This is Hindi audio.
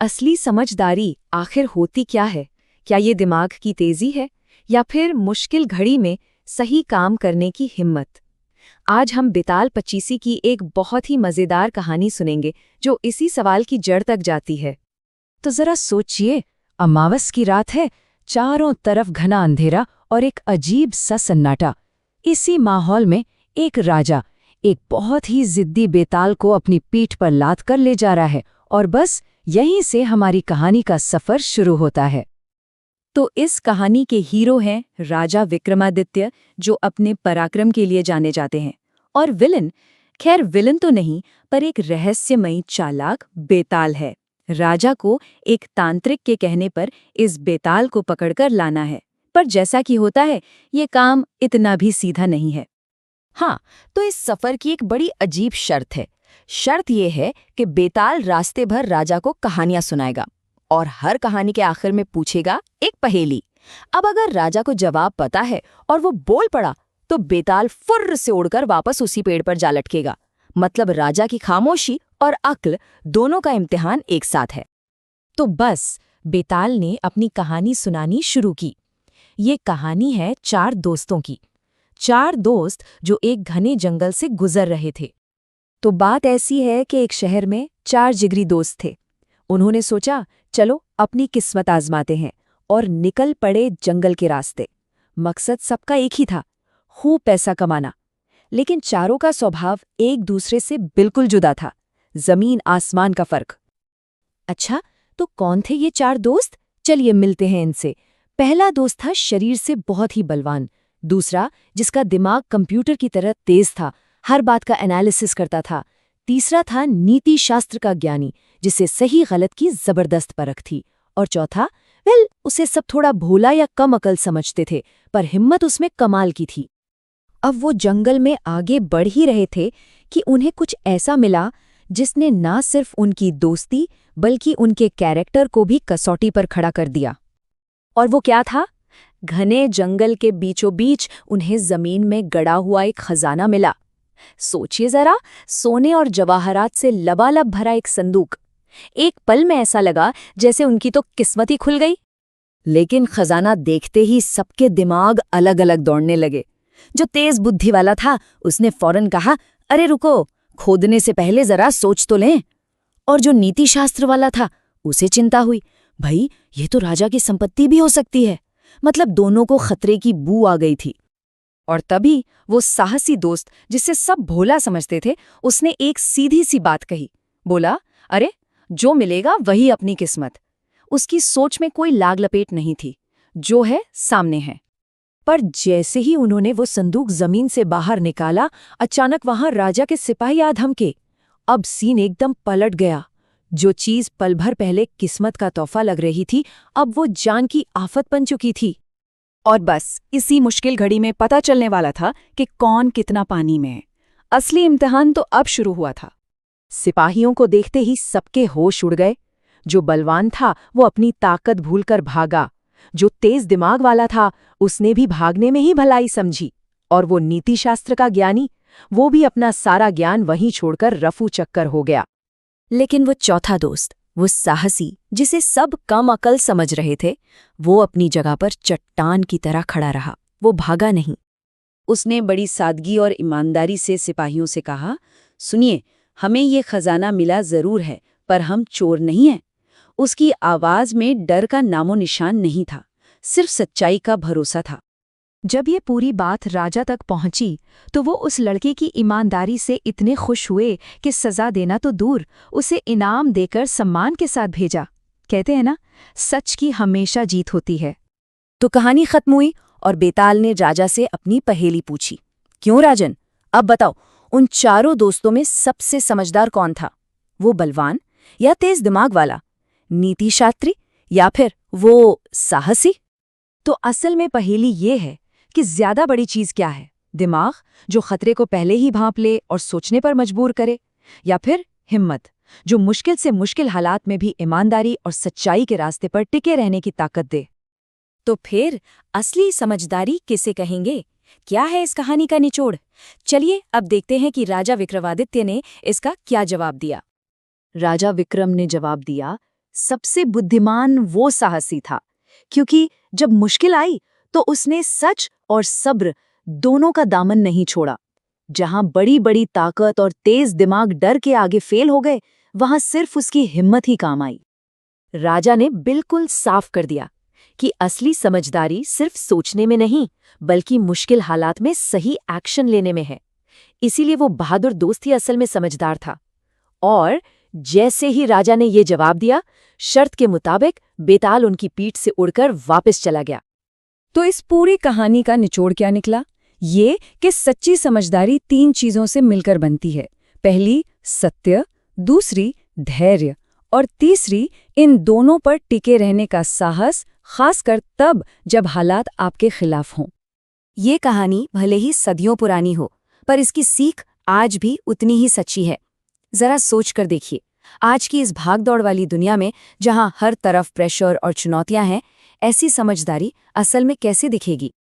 असली समझदारी आखिर होती क्या है? क्या ये दिमाग की तेजी है या फिर मुश्किल घड़ी में सही काम करने की हिम्मत? आज हम बेताल पचीसी की एक बहुत ही मजेदार कहानी सुनेंगे जो इसी सवाल की जड़ तक जाती है। तो जरा सोचिए, अमावस की रात है, चारों तरफ घना अंधेरा और एक अजीब सा सन्नाटा। इसी माहौल में एक राजा एक बहुत ही जिद्दी बेताल को अपनी पीठ पर लाद कर ले जा रहा है और बस यहीं से हमारी कहानी का सफर शुरू होता है। तो इस कहानी के हीरो हैं राजा विक्रमादित्य, जो अपने पराक्रम के लिए जाने जाते हैं, और विलन, खैर विलन तो नहीं, पर एक रहस्यमयी चालाक बेताल है। राजा को एक तांत्रिक के कहने पर इस बेताल को पकड़कर लाना है, पर जैसा कि होता है ये काम इतना भी सीधा नहीं है। हाँ, तो इस सफर की एक बड़ी अजीब शर्त है। शर्त यह है कि बेताल रास्ते भर राजा को कहानियां सुनाएगा और हर कहानी के आखिर में पूछेगा एक पहेली। अब अगर राजा को जवाब पता है और वो बोल पड़ा तो बेताल फुर्र से उड़कर वापस उसी पेड़ पर जा लटकेगा। मतलब राजा की खामोशी और अक्ल दोनों का इम्तिहान एक साथ है। तो बस बेताल ने अपनी कहानी सुनानी शुरू की। ये कहानी है 4 दोस्तों की। 4 दोस्त जो एक घने जंगल से गुजर रहे थे। तो बात ऐसी है कि एक शहर में 4 जिगरी दोस्त थे। उन्होंने सोचा, चलो अपनी किस्मत आजमाते हैं, और निकल पड़े जंगल के रास्ते। मकसद सबका एक ही था, खूब पैसा कमाना। लेकिन चारों का स्वभाव एक दूसरे से बिल्कुल जुदा था, जमीन आसमान का फर्क। अच्छा, तो कौन थे ये 4 दोस्त? चलिए मिलते हैं इनसे। पहला दोस्त था शरीर से बहुत ही बलवान। दूसरा, जिसका दिमाग कंप्यूटर की तरह तेज था, हर बात का एनालिसिस करता था। तीसरा था नीति शास्त्र का ज्ञानी, जिसे सही गलत की जबरदस्त परख थी। और चौथा, उसे सब थोड़ा भोला या कम अकल समझते थे, पर हिम्मत उसमें कमाल की थी। अब वो जंगल में आगे बढ़ ही रहे थे कि उन्हें कुछ ऐसा मिला जिसने ना सिर्फ उनकी दोस्ती बल्कि उनके कैरेक्टर को भी कसौटी पर खड़ा कर दिया। और वो क्या था? घने जंगल के बीचों बीच उन्हें जमीन में गड़ा हुआ एक खजाना मिला। सोचिए जरा, सोने और जवाहरात से लबालब भरा एक संदूक। एक पल में ऐसा लगा जैसे उनकी तो किस्मत ही खुल गई। लेकिन खजाना देखते ही सबके दिमाग अलग अलग दौड़ने लगे। जो तेज बुद्धि वाला था उसने फौरन कहा, अरे रुको, खोदने से पहले जरा सोच तो लें। और जो नीति शास्त्र वाला था उसे चिंता हुई, भाई ये तो राजा की संपत्ति भी हो सकती है। मतलब दोनों को खतरे की बू आ गई थी। और तभी वो साहसी दोस्त, जिसे सब भोला समझते थे, उसने एक सीधी सी बात कही। बोला, अरे जो मिलेगा वही अपनी किस्मत। उसकी सोच में कोई लाग लपेट नहीं थी, जो है सामने है। पर जैसे ही उन्होंने वो संदूक जमीन से बाहर निकाला, अचानक वहां राजा के सिपाही आ धमके। अब सीन एकदम पलट गया। जो चीज पल भर पहले किस्मत का तोहफा लग रही थी, अब वो जान की आफत बन चुकी थी। और बस इसी मुश्किल घड़ी में पता चलने वाला था कि कौन कितना पानी में है। असली इम्तिहान तो अब शुरू हुआ था। सिपाहियों को देखते ही सबके होश उड़ गए। जो बलवान था वो अपनी ताकत भूलकर भागा। जो तेज दिमाग वाला था उसने भी भागने में ही भलाई समझी। और वो नीति शास्त्र का ज्ञानी, वो भी अपना सारा ज्ञान वहीं छोड़कर रफू चक्कर हो गया। लेकिन वो चौथा दोस्त, वो साहसी, जिसे सब कम अकल समझ रहे थे, वो अपनी जगह पर चट्टान की तरह खड़ा रहा। वो भागा नहीं। उसने बड़ी सादगी और ईमानदारी से सिपाहियों से कहा, सुनिए, हमें ये खजाना मिला जरूर है, पर हम चोर नहीं हैं। उसकी आवाज में डर का नामो निशान नहीं था, सिर्फ सच्चाई का भरोसा था। जब ये पूरी बात राजा तक पहुंची तो वो उस लड़के की ईमानदारी से इतने खुश हुए कि सजा देना तो दूर, उसे इनाम देकर सम्मान के साथ भेजा। कहते हैं ना, सच की हमेशा जीत होती है। तो कहानी खत्म हुई और बेताल ने राजा से अपनी पहेली पूछी, क्यों राजन, अब बताओ, उन चारों दोस्तों में सबसे समझदार कौन था? वो बलवान या तेज दिमाग वाला, नीति शास्त्री या फिर वो साहसी? तो असल में पहेली ये है कि ज्यादा बड़ी चीज क्या है? दिमाग जो खतरे को पहले ही भांप ले और सोचने पर मजबूर करे, या फिर हिम्मत जो मुश्किल से मुश्किल हालात में भी ईमानदारी और सच्चाई के रास्ते पर टिके रहने की ताकत दे? तो फिर असली समझदारी किसे कहेंगे? क्या है इस कहानी का निचोड़? चलिए अब देखते हैं कि राजा विक्रमादित्य ने इसका क्या जवाब दिया। राजा विक्रम ने जवाब दिया, सबसे बुद्धिमान वो साहसी था, क्योंकि जब मुश्किल आई तो उसने सच और सब्र दोनों का दामन नहीं छोड़ा। जहां बड़ी बड़ी ताकत और तेज दिमाग डर के आगे फेल हो गए, वहां सिर्फ उसकी हिम्मत ही काम आई। राजा ने बिल्कुल साफ कर दिया कि असली समझदारी सिर्फ सोचने में नहीं, बल्कि मुश्किल हालात में सही एक्शन लेने में है। इसीलिए वो बहादुर दोस्त ही असल में समझदार था। और जैसे ही राजा ने ये जवाब दिया, शर्त के मुताबिक बेताल उनकी पीठ से उड़कर वापस चला गया। तो इस पूरी कहानी का निचोड़ क्या निकला? ये कि सच्ची समझदारी 3 चीजों से मिलकर बनती है। पहली सत्य, दूसरी धैर्य और तीसरी इन दोनों पर टिके रहने का साहस, खासकर तब जब हालात आपके खिलाफ हों। ये कहानी भले ही सदियों पुरानी हो, पर इसकी सीख आज भी उतनी ही सच्ची है। जरा सोच कर देखिए, आज की इस भागदौड़ वाली दुनिया में जहां हर तरफ प्रेशर और चुनौतियां हैं, ऐसी समझदारी असल में कैसे दिखेगी?